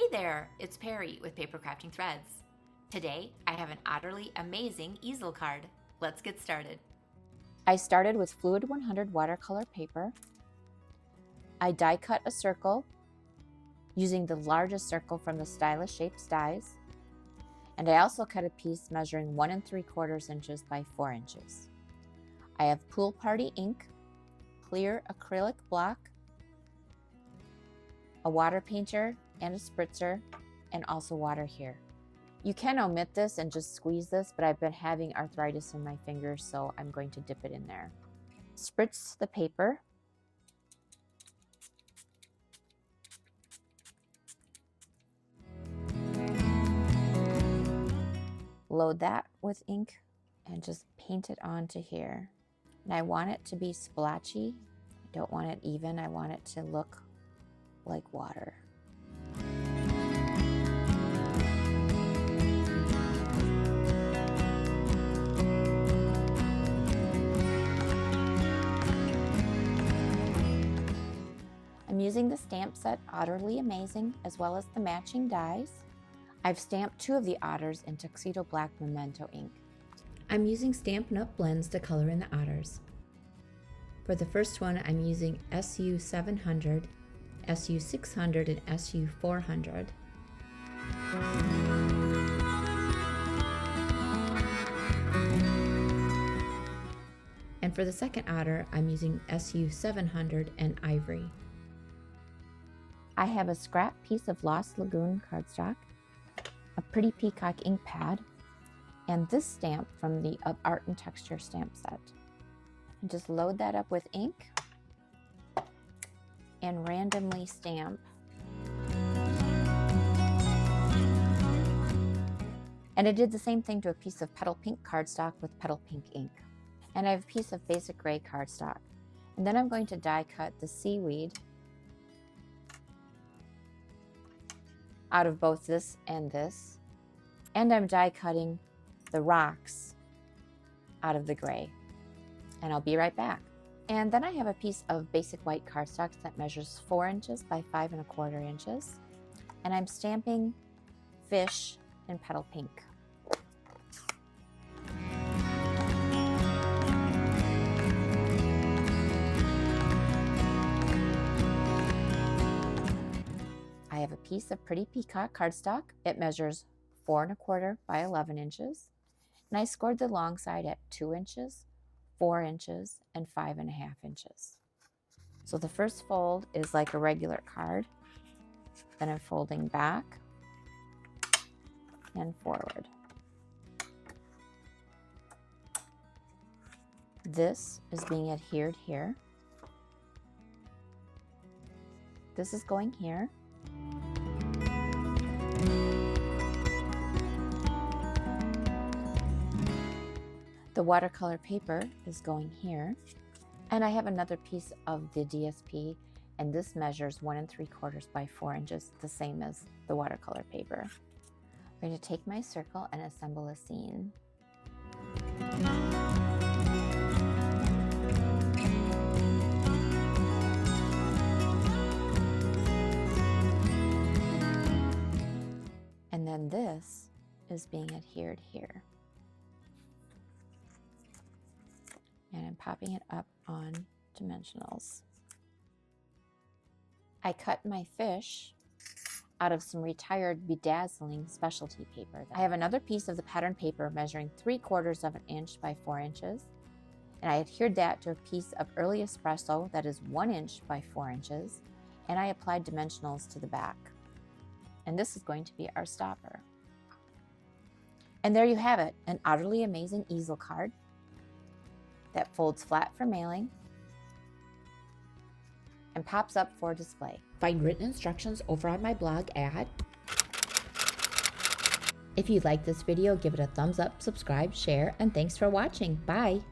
Hey there, it's Perry with PapercraftingThreads. Today, I have an Otterly Amazing easel card. Let's get started. I started with Fluid 100 watercolor paper. I die cut a circle using the largest circle from the Stylish Shapes dies. And I also cut a piece measuring 1 3/4 inches by 4 inches. I have Pool Party ink, clear acrylic block, a water painter and a spritzer, and also water here. You can omit this and just squeeze this, but I've been having arthritis in my fingers, so I'm going to dip it in there. Spritz the paper. Load that with ink and just paint it onto here. And I want it to be splotchy. I don't want it even. I want it to look like water. I'm using the stamp set Otterly Amazing as well as the matching dies. I've stamped 2 of the otters in Tuxedo Black Memento ink. I'm using Stampin' Up! Blends to color in the otters. For the first one, I'm using SU 700, SU 600, and SU 400. And for the second otter, I'm using SU 700 and Ivory. I have a scrap piece of Lost Lagoon cardstock, a Pretty Peacock ink pad, and this stamp from the Art and Texture stamp set. And just load that up with ink and randomly stamp. And I did the same thing to a piece of Petal Pink cardstock with Petal Pink ink. And I have a piece of basic gray cardstock. And then I'm going to die cut the seaweed out of both this. And I'm die cutting the rocks out of the gray. And I'll be right back. And then I have a piece of basic white cardstock that measures 4 inches by 5 1/4 inches. And I'm stamping fish in Petal Pink. I have a piece of Pretty Peacock cardstock. It measures 4 1/4 by 11 inches. And I scored the long side at 2 inches, 4 inches, and 5 1/2 inches. So the first fold is like a regular card. Then I'm folding back and forward. This is being adhered here. This is going here. The watercolor paper is going here. And I have another piece of the DSP, and this measures 1 3/4 by 4 inches, the same as the watercolor paper. I'm going to take my circle and assemble a scene. And then this is being adhered here. And I'm popping it up on dimensionals. I cut my fish out of some retired bedazzling specialty paper. I have another piece of the pattern paper measuring 3/4 inch by 4 inches. And I adhered that to a piece of early espresso that is 1 inch by 4 inches. And I applied dimensionals to the back. And this is going to be our stopper. And there you have it, an Otterly Amazing easel card that folds flat for mailing and pops up for display. Find written instructions over on my blog at... If you like this video, give it a thumbs up, subscribe, share, and thanks for watching. Bye!